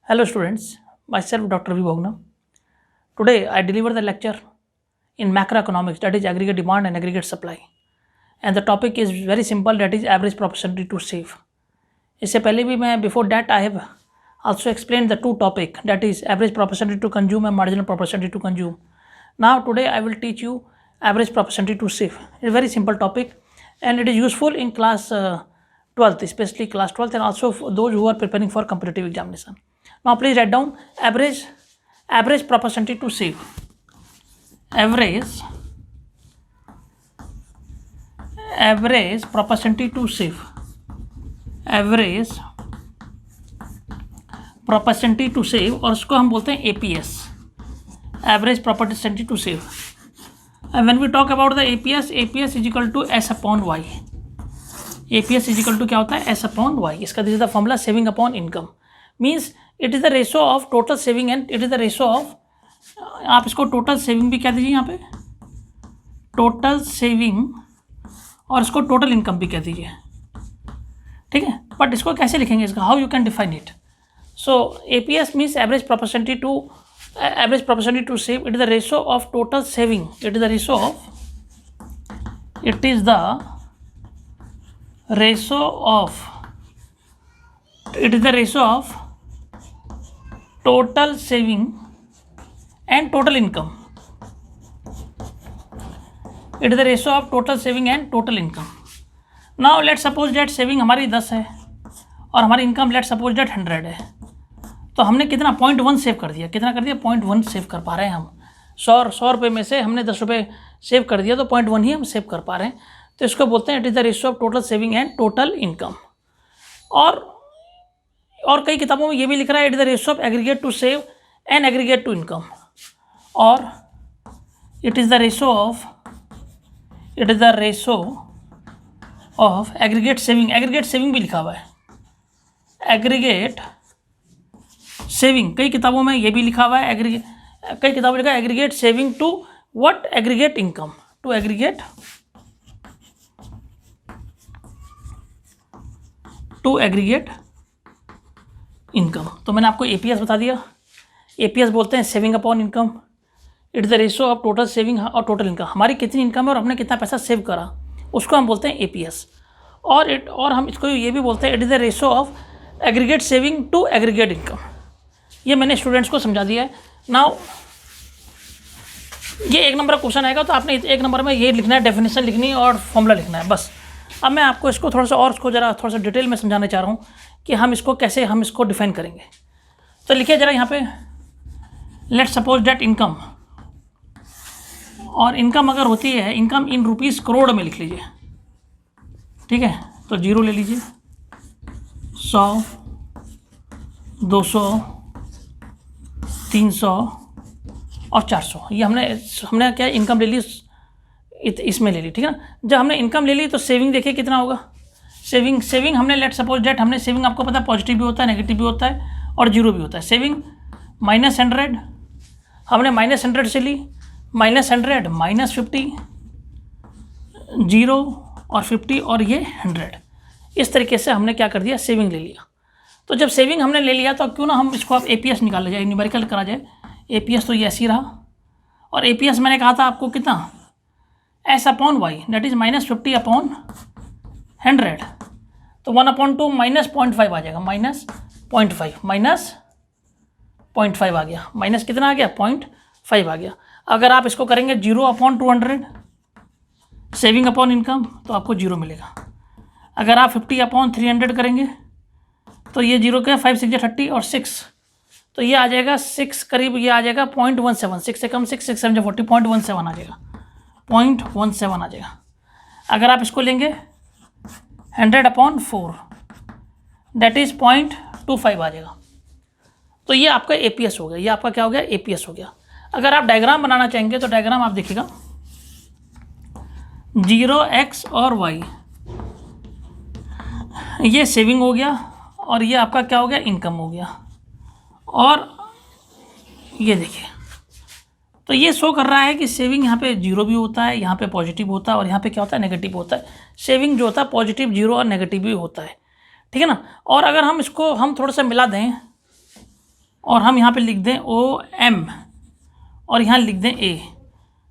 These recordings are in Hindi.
Hello students, myself Dr. V. Bhogna. Today I deliver the lecture in macroeconomics, that is aggregate demand and aggregate supply. And the topic is very simple, that is average propensity to save. इससे पहले भी मैं before that I have also explained the two topic, that is average propensity to consume and marginal propensity to consume. Now today I will teach you average propensity to save. It's a very simple topic and it is useful in class 12th, especially class 12th and also for those who are preparing for competitive examination. Now please write down average propensity to save. Average propensity to save. Average propensity to save और उसको हम बोलते हैं APS, average propensity to save. And when we talk about the APS is equal to S upon Y. APS is equal to क्या होता है? S upon Y. इसका this is the formula saving upon income. Means it is the ratio of total saving and it is the ratio of, आप इसको टोटल सेविंग भी कह दीजिए यहाँ पे, टोटल सेविंग, और इसको टोटल इनकम भी कह दीजिए. ठीक है, बट इसको कैसे लिखेंगे, इसका how you can define it. So APS means average propensity to save. It is the ratio of total saving. It is the ratio of total saving and total income. It is the ratio of total saving and total income. Now let's suppose that saving हमारी 10 है और हमारी इनकम let's suppose that 100 है. तो हमने कितना 0.1 सेव कर दिया. कितना कर दिया? 0.1 सेव कर पा रहे हैं हम. 100 रुपये में से हमने 10 रुपये सेव कर दिया तो 0.1 ही हम सेव कर पा रहे हैं. तो इसको बोलते हैं it is the ratio of total saving and total income. और कई किताबों में ये भी लिख रहा है it is the ratio of aggregate to save and aggregate to income, और it is the ratio of aggregate saving भी लिखा हुआ है. एग्रीगेट सेविंग कई किताबों में ये भी लिखा हुआ है. कई किताबों में लिखा है aggregate saving to what? Aggregate income. To aggregate income. तो मैंने आपको APS बता दिया. APS बोलते हैं saving upon income. It is the ratio of total saving और टोटल इनकम. हमारी कितनी इनकम है और हमने कितना पैसा सेव करा, उसको हम बोलते हैं APS. और हम इसको ये भी बोलते हैं it is the ratio of aggregate saving to aggregate income. ये मैंने स्टूडेंट्स को समझा दिया है. नाउ ये 1 नंबर का क्वेश्चन आएगा तो आपने 1 नंबर में ये लिखना है, डेफिनेशन लिखनी है और फॉर्मूला लिखना है, बस. अब मैं आपको इसको थोड़ा सा डिटेल में समझाना चाह रहा हूँ कि हम इसको डिफाइन करेंगे. तो लिखिए जरा यहाँ पे, लेट्स सपोज दैट इनकम, और इनकम अगर होती है, इनकम इन रुपीज़ करोड़ में लिख लीजिए. ठीक है, तो 0 ले लीजिए, 100, 200, 300 और 400. ये हमने क्या इनकम ले ली, इसमें ले ली. ठीक है ना. जब हमने इनकम ले ली तो सेविंग देखिए कितना होगा. सेविंग हमने लेट सपोज डेट हमने सेविंग, आपको पता है पॉजिटिव भी होता है, नेगेटिव भी होता है और 0 भी होता है. सेविंग -100, हमने -100 से ली, -100, -50, 0 और 50 और ये 100. इस तरीके से हमने क्या कर दिया, सेविंग ले लिया. तो जब सेविंग हमने ले लिया तो क्यों ना हम इसको अब APS निकाला जाए, न्यूमेरिकल करा जाए. APS तो ये ऐसी रहा, और APS मैंने कहा था आपको कितना, S upon Y, that is -50 upon 100. तो 1/2 -0.5 आ जाएगा, -0.5 आ गया. माइनस कितना आ गया, 0.5 आ गया. अगर आप इसको करेंगे 0/200 सेविंग अपॉन इनकम तो आपको 0 मिलेगा. अगर आप 50/300 करेंगे तो ये 0 क्या, 5 6 30 और 6, तो ये आ जाएगा 6 करीब, ये आ जाएगा 0.17. 6 से कम 6 7 40, 0.17 आ जाएगा, 0.17 आ जाएगा. अगर आप इसको लेंगे 100/4 दैट इज़ 0.25 आ जाएगा. तो ये आपका APS हो गया. ये आपका क्या हो गया, APS हो गया. अगर आप डायग्राम बनाना चाहेंगे तो डायग्राम आप देखिएगा, 0x और y, ये सेविंग हो गया और ये आपका क्या हो गया, इनकम हो गया. और ये देखिए, तो ये शो कर रहा है कि सेविंग यहाँ पे 0 भी होता है, यहाँ पे पॉजिटिव होता है और यहाँ पे क्या होता है, नेगेटिव होता है. सेविंग जो होता है पॉजिटिव, 0 और नेगेटिव भी होता है. ठीक है ना. और अगर हम इसको थोड़ा सा मिला दें और हम यहाँ पे लिख दें OM और यहाँ लिख दें A,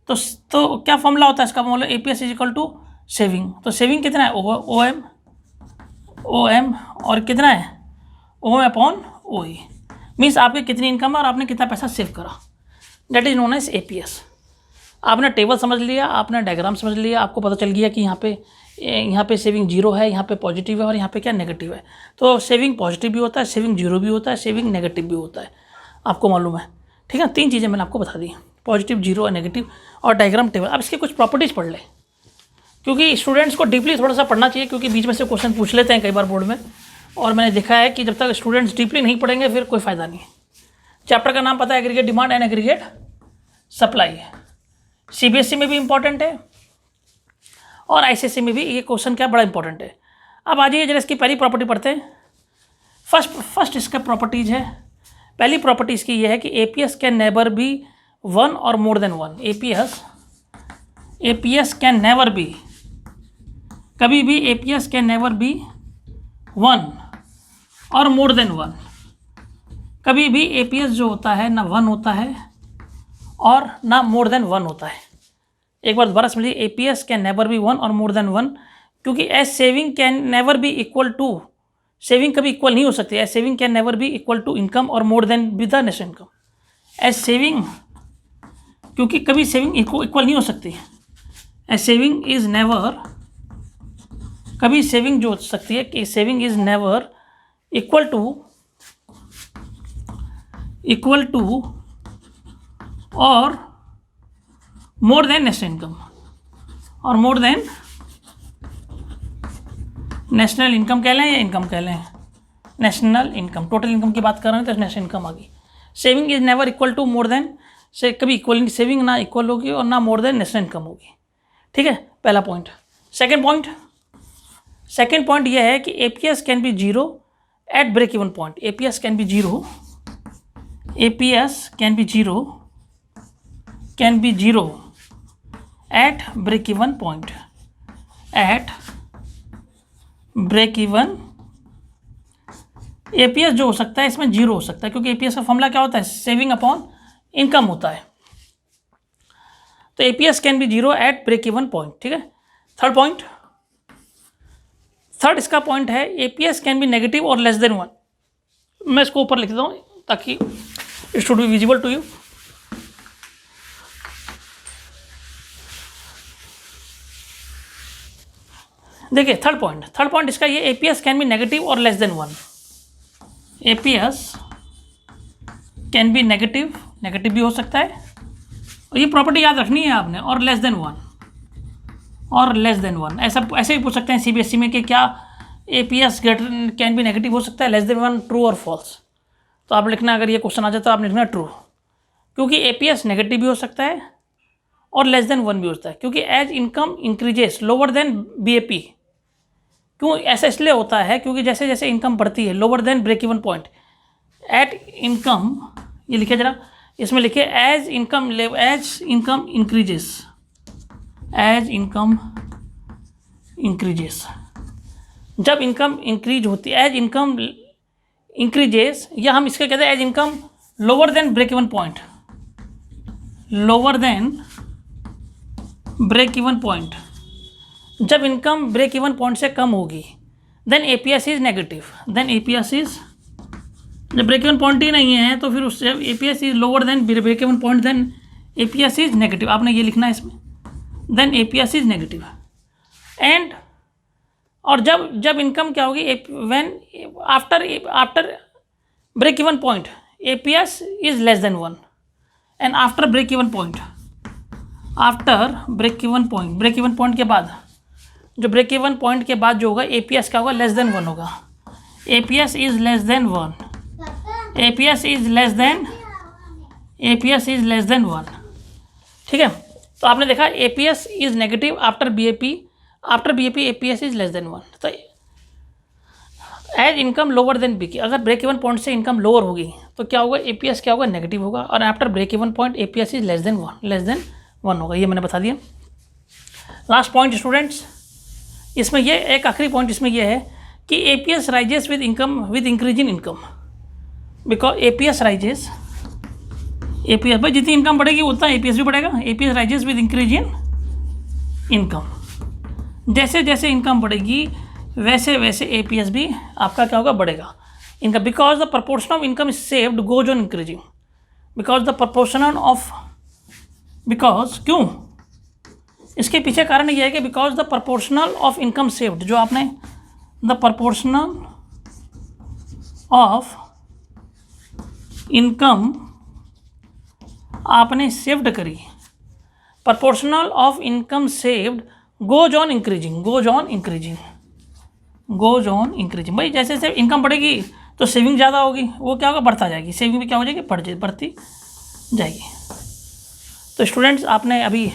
तो क्या फॉर्मूला होता है इसका? मान लो APS is equal to saving, तो सेविंग कितना है? OM और कितना है? OM अपॉन OE, मीन्स आपकी कितनी इनकम है और आपने कितना पैसा सेव करा, that is known as APS। आपने टेबल समझ लिया, आपने डायग्राम समझ लिया, आपको पता चल गया कि यहाँ पे सेविंग जीरो है, यहाँ पे पॉजिटिव है और यहाँ पे क्या नेगेटिव है। तो सेविंग पॉजिटिव भी होता है, सेविंग जीरो भी होता है, सेविंग नेगेटिव भी होता है, आपको मालूम है। ठीक है, 3 चीज़ें मैंने आपको बता दी, पॉजिटिव, जीरो और नेगेटिव, और डायग्राम टेबल। अब इसके कुछ प्रॉपर्टीज़ पढ़ ले, क्योंकि स्टूडेंट्स को डीपली थोड़ा सा पढ़ना चाहिए, क्योंकि बीच में से क्वेश्चन पूछ लेते हैं कई बार बोर्ड में, और मैंने देखा है कि जब तक स्टूडेंट्स डीपली नहीं पढ़ेंगे फिर कोई फ़ायदा नहीं है। चैप्टर का नाम पता है, aggregate demand and aggregate supply है। CBSE में भी इंपॉर्टेंट है और ICSE में भी ये क्वेश्चन क्या बड़ा इंपॉर्टेंट है। अब आ जाइए जरा इसकी पहली प्रॉपर्टी पढ़ते हैं। फर्स्ट इसका प्रॉपर्टीज़ है, पहली प्रॉपर्टी इसकी ये है कि APS कैन नेवर बी 1 और more than 1। APS can never B, कभी भी APS कैन नेवर बी 1 और मोर देन 1। कभी भी APS जो होता है ना 1 होता है और ना मोर देन 1 होता है। एक बार दोबारा समझिए, APS कैन नेवर बी 1 और मोर देन 1, क्योंकि as saving can never be equal to, saving कभी इक्वल नहीं हो सकती। As saving can never be equal to income और more than be the national income. As saving, क्योंकि कभी सेविंग इक्वल नहीं हो सकती। एज सेविंग इज नेवर, कभी सेविंग जो हो सकती है कि saving is never equal to और मोर देन नेशनल इनकम, और मोर देन नेशनल इनकम कह लें या इनकम कह लें, नेशनल इनकम, टोटल इनकम की बात कर रहे हैं तो नेशनल इनकम आ गई। Saving is never equal to more than, से कभी इक्वल, सेविंग ना इक्वल होगी और ना मोर देन नेशनल इनकम होगी। ठीक है, पहला पॉइंट। सेकेंड पॉइंट यह है कि APS can be zero at break even point. APS can be zero at break even point, APS जो हो सकता है इसमें जीरो हो सकता है, क्योंकि APS का फॉर्मूला क्या होता है? सेविंग अपॉन इनकम होता है। तो APS can be zero at break even point. ठीक है, थर्ड इसका पॉइंट है APS कैन बी नेगेटिव और लेस देन 1। मैं इसको ऊपर लिख देता हूँ ताकि it should be visible to you. देखिए थर्ड पॉइंट इसका ये APS कैन बी नेगेटिव और less than 1। APS can be negative भी हो सकता है, और ये प्रॉपर्टी याद रखनी है आपने, और लेस देन 1 ऐसे भी पूछ सकते हैं CBSE में कि क्या APS कैन बी नेगेटिव हो सकता है, लेस देन 1, ट्रू और फॉल्स। तो आप लिखना, अगर ये क्वेश्चन आ जाए तो आप लिखना ट्रू, क्योंकि APS नेगेटिव भी हो सकता है और लेस देन 1 भी होता है, क्योंकि as income increases lower than BAP। क्यों ऐसा इसलिए होता है? क्योंकि जैसे जैसे इनकम बढ़ती है, lower than break even point at income, ये लिखे जरा, इसमें लिखे एज इनकम इंक्रीजेस, जब इनकम इंक्रीज होती है, एज इनकम इंक्रीजेस, या हम इसके कहते हैं as income lower than break even point, जब इनकम ब्रेक इवन पॉइंट से कम होगी, देन APS इज नेगेटिव। जब ब्रेक इवन पॉइंट ही नहीं है तो फिर उससे APS is lower than break even point, then APS is negative. आपने ये लिखना है इसमें, then APS is negative. And और जब इनकम क्या होगी, when after break even point APS is less than 1, and after break even point के बाद, जो ब्रेक इवन पॉइंट के बाद जो होगा APS क्या होगा? लेस देन 1 होगा। APS is less than 1। ठीक है, तो आपने देखा APS is negative after BAP APS is less than 1। तो as income lower than BAP, अगर ब्रेक इवन पॉइंट से इनकम लोअर होगी तो क्या होगा? APS क्या होगा? नेगेटिव होगा, और after break even point APS is less than 1 होगा। ये मैंने बता दिया। लास्ट पॉइंट स्टूडेंट्स, इसमें ये एक आखिरी पॉइंट इसमें यह है कि APS rises with increase in income. Because APS rises, APS भाई जितनी इनकम बढ़ेगी उतना एपीएस भी बढ़ेगा। APS rises with increase in income. जैसे जैसे इनकम बढ़ेगी वैसे वैसे एपीएस भी आपका क्या होगा, बढ़ेगा income. Because the proportion of income is saved goes on increasing. Because the proportion of, because क्यों, इसके पीछे कारण ये है कि because the proportional of income saved, जो आपने द प्रपोर्शनल ऑफ इनकम आपने सेव्ड करी, proportional of income saved goes on increasing, goes on increasing, goes on increasing. भाई जैसे जैसे इनकम बढ़ेगी तो सेविंग ज़्यादा होगी, वो क्या होगा, बढ़ता जाएगी, सेविंग भी क्या हो जाएगी, बढ़ती जाएगी। तो स्टूडेंट्स आपने अभी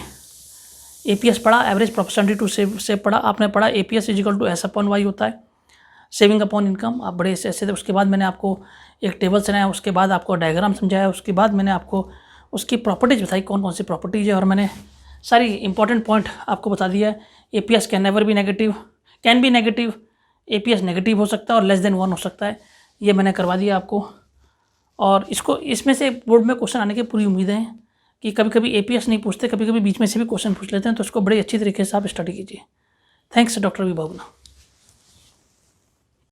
एपीएस पढ़ा, एवरेज प्रोपोर्शनलिटी टू सेव पढ़ा, आपने पढ़ा APS is equal to S upon Y होता है, सेविंग अपॉन इनकम। आप बड़े ऐसे थे। उसके बाद मैंने आपको एक टेबल बनाया, उसके बाद आपको डायग्राम समझाया, उसके बाद मैंने आपको उसकी प्रॉपर्टीज बताई, कौन कौन सी प्रॉपर्टीज है, और मैंने सारी इंपॉर्टेंट पॉइंट आपको बता दिया है। APS can never B negative, can be negative, APS negative हो सकता है और लेस देन 1 हो सकता है, ये मैंने करवा दिया आपको। और इसको, इसमें से बोर्ड में क्वेश्चन आने की पूरी उम्मीद है कि कभी कभी एपीएस नहीं पूछते, कभी कभी बीच में से भी क्वेश्चन पूछ लेते हैं, तो उसको बड़ी अच्छी तरीके से आप स्टडी कीजिए। थैंक्स डॉक्टर वी भावना।